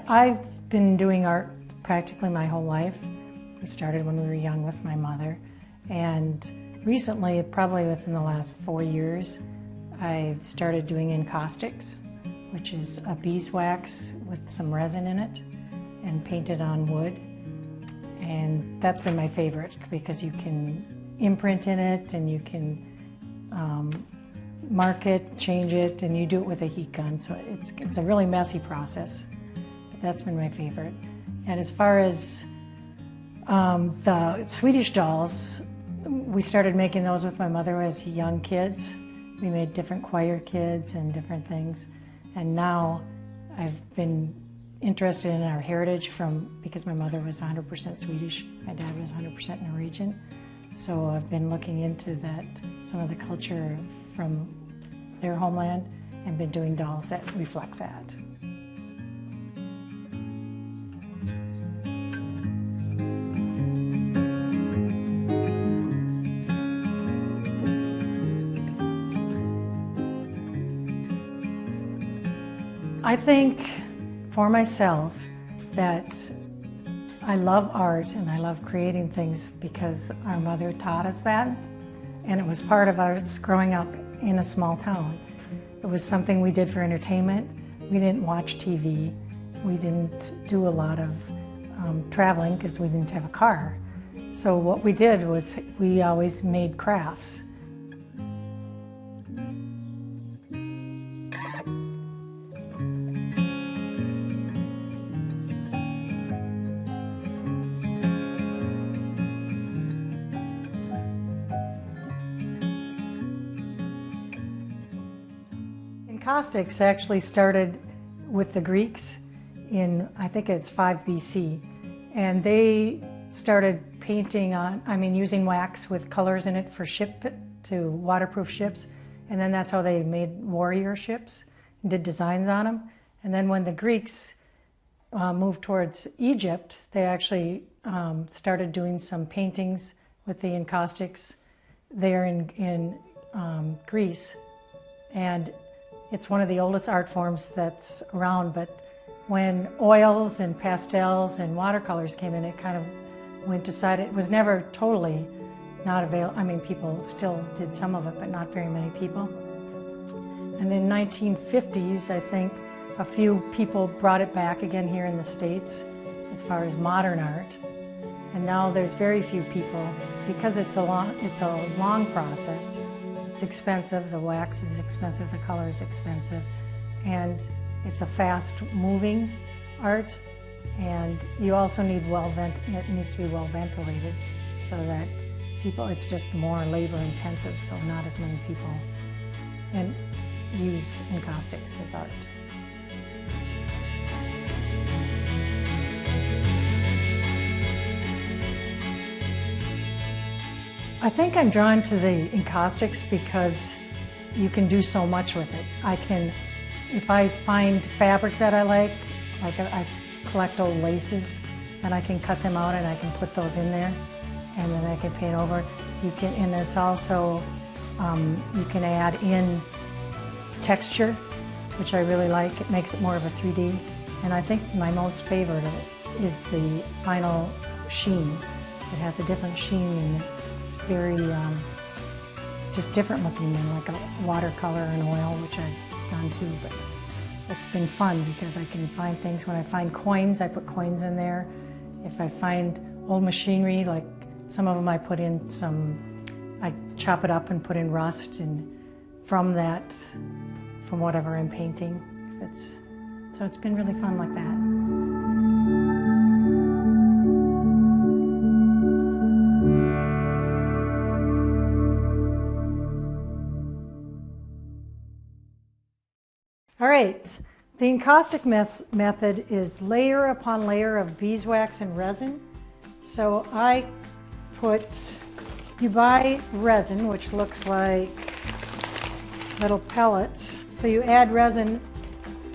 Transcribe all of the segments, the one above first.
I've been doing art practically my whole life. We started when we were young with my mother, and recently, probably within the last 4 years, I started doing encaustics, which is a beeswax with some resin in it and painted on wood. And that's been my favorite because you can imprint in it and you can mark it, change it, and you do it with a heat gun. So it's a really messy process, but that's been my favorite. And as far as the Swedish dolls, we started making those with my mother as young kids. We made different choir kids and different things. And now I've been interested in our heritage because my mother was 100% Swedish, my dad was 100% Norwegian. So I've been looking into that, some of the culture from their homeland, and been doing dolls that reflect that. I think for myself that I love art and I love creating things because our mother taught us that, and it was part of us growing up in a small town. It was something we did for entertainment. We didn't watch TV. We didn't do a lot of traveling because we didn't have a car. So what we did was we always made crafts. Encaustics actually started with the Greeks in, I think it's 5 BC, and they started painting using wax with colors in it to waterproof ships, and then that's how they made warrior ships and did designs on them. And then when the Greeks moved towards Egypt, they actually started doing some paintings with the encaustics there in Greece, and it's one of the oldest art forms that's around, but when oils and pastels and watercolors came in, it kind of went aside. It was never totally not available. People still did some of it, but not very many people. And in the 1950s, I think a few people brought it back again here in the States as far as modern art. And now there's very few people because it's a long process. It's expensive, the wax is expensive, the color is expensive, and it's a fast-moving art, and you also need it needs to be well ventilated so that it's just more labor intensive, so not as many people use encaustics as art. I think I'm drawn to the encaustics because you can do so much with it. If I find fabric that I like I collect old laces, and I can cut them out and I can put those in there, and then I can paint over. And it's also, you can add in texture, which I really like. It makes it more of a 3D. And I think my most favorite of it is the final sheen. It has a different sheen in it. Very just different looking than like a watercolor and oil, which I've done too, but it's been fun because I can find things. When I find coins, I put coins in there. If I find old machinery, like some of them I put in I chop it up and put in rust, and from whatever I'm painting. So it's been really fun like that. All right, the encaustic method is layer upon layer of beeswax and resin. So you buy resin, which looks like little pellets. So you add resin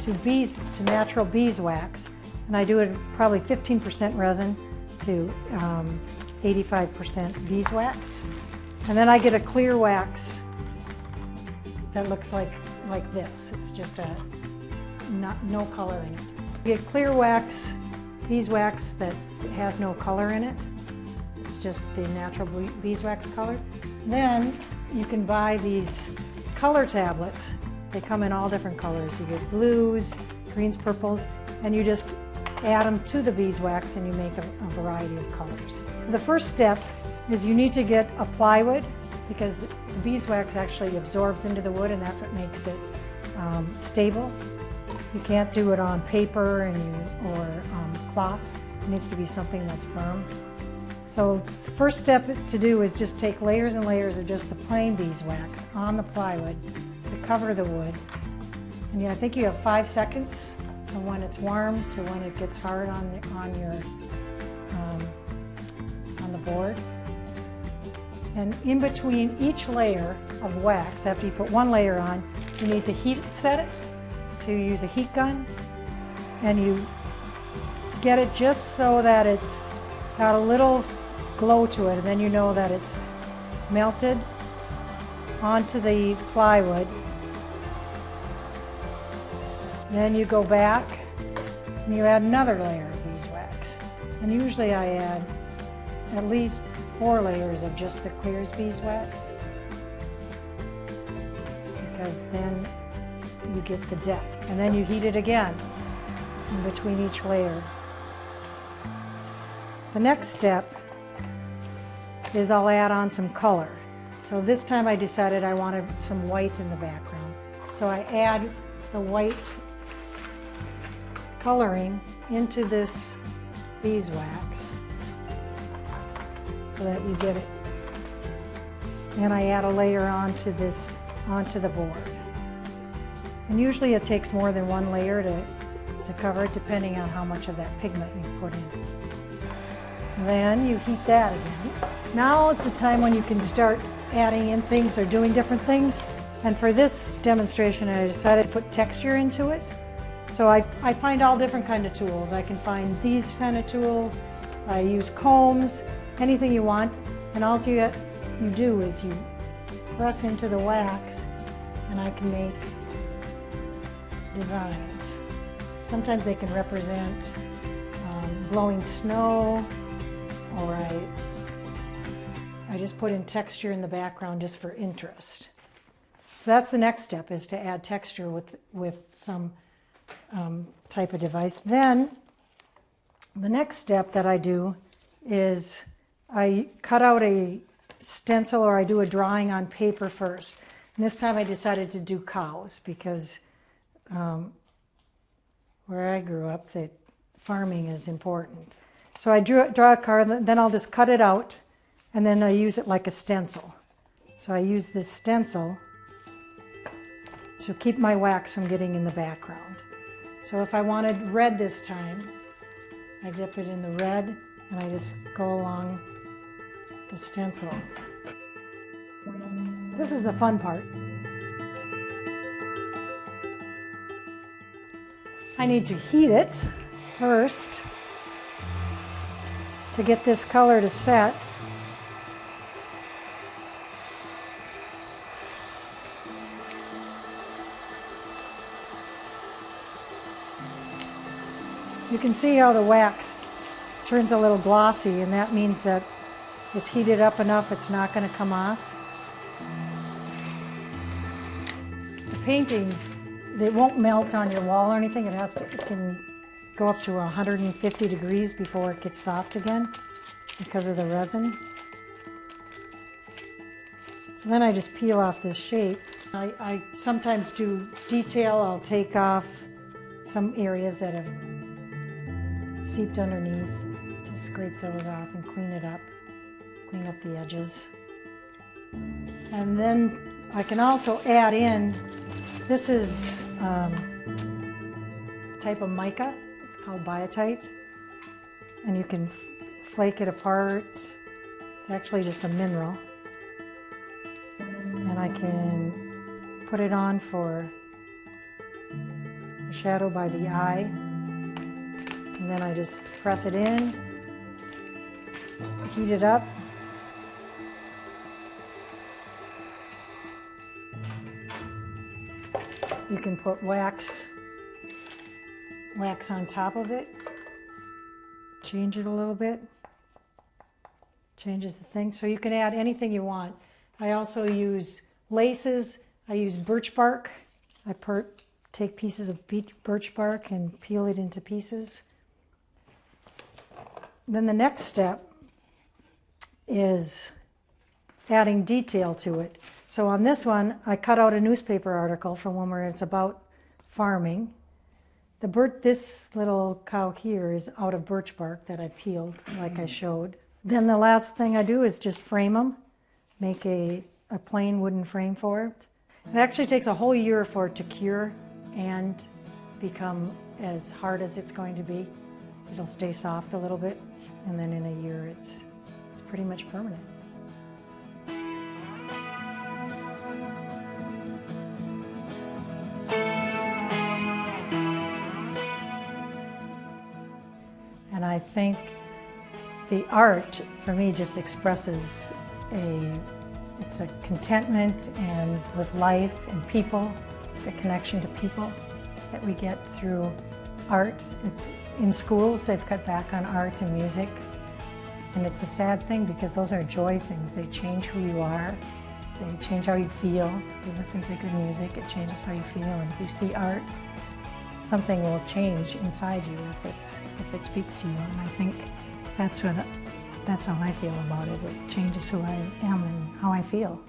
to natural beeswax, and I do it probably 15% resin to 85% beeswax. And then I get a clear wax that looks like this. It's just no color in it. You get clear wax, beeswax that has no color in it. It's just the natural beeswax color. Then you can buy these color tablets. They come in all different colors. You get blues, greens, purples, and you just add them to the beeswax and you make a variety of colors. So the first step is you need to get a plywood because the beeswax actually absorbs into the wood and that's what makes it stable. You can't do it on paper or cloth. It needs to be something that's firm. So the first step to do is just take layers and layers of just the plain beeswax on the plywood to cover the wood. And I think you have 5 seconds from when it's warm to when it gets hard on the board. And in between each layer of wax, after you put one layer on, you need to heat set it. So you use a heat gun and you get it just so that it's got a little glow to it, and then you know that it's melted onto the plywood. Then you go back and you add another layer of beeswax. And usually I add at least 4 layers of just the clear beeswax because then you get the depth. And then you heat it again in between each layer. The next step is I'll add on some color. So this time I decided I wanted some white in the background. So I add the white coloring into this beeswax so that you get it. And I add a layer onto the board. And usually it takes more than 1 layer to cover it depending on how much of that pigment you put in. Then you heat that again. Now is the time when you can start adding in things or doing different things. And for this demonstration, I decided to put texture into it. So I find all different kind of tools. I can find these kind of tools. I use combs, anything you want. And all you do is you press into the wax and I can make designs. Sometimes they can represent blowing snow, or I just put in texture in the background just for interest. So that's the next step, is to add texture with some type of device. Then the next step that I do is I cut out a stencil or I do a drawing on paper first. And this time I decided to do cows because where I grew up, the farming is important. So I draw a car, then I'll just cut it out, and then I use it like a stencil. So I use this stencil to keep my wax from getting in the background. So if I wanted red this time, I dip it in the red, and I just go along the stencil. This is the fun part. I need to heat it first to get this color to set. You can see how the wax turns a little glossy, and that means that it's heated up enough it's not going to come off. The paintings, they won't melt on your wall or anything. It can go up to 150 degrees before it gets soft again because of the resin. So then I just peel off this shape. I sometimes do detail. I'll take off some areas that have seeped underneath. Just scrape those off and clean it up. Clean up the edges. And then I can also add in, this is a type of mica. It's called biotite. And you can flake it apart. It's actually just a mineral. And I can put it on for a shadow by the eye. And then I just press it in, heat it up. You can put wax wax on top of it, change it a little bit, changes the thing. So you can add anything you want. I also use laces, I use birch bark. I take pieces of birch bark and peel it into pieces. Then the next step is adding detail to it. So on this one, I cut out a newspaper article from one where it's about farming. This little cow here is out of birch bark that I peeled, like I showed. Then the last thing I do is just frame them, make a plain wooden frame for it. It actually takes a whole year for it to cure and become as hard as it's going to be. It'll stay soft a little bit, and then in a year it's pretty much permanent. And I think the art, for me, just expresses it's a contentment and with life and people, the connection to people that we get through art. It's in schools, they've cut back on art and music. And it's a sad thing because those are joy things. They change who you are. They change how you feel. If you listen to good music, it changes how you feel. And if you see art, something will change inside you if it speaks to you. And I think that's how I feel about it. It changes who I am and how I feel.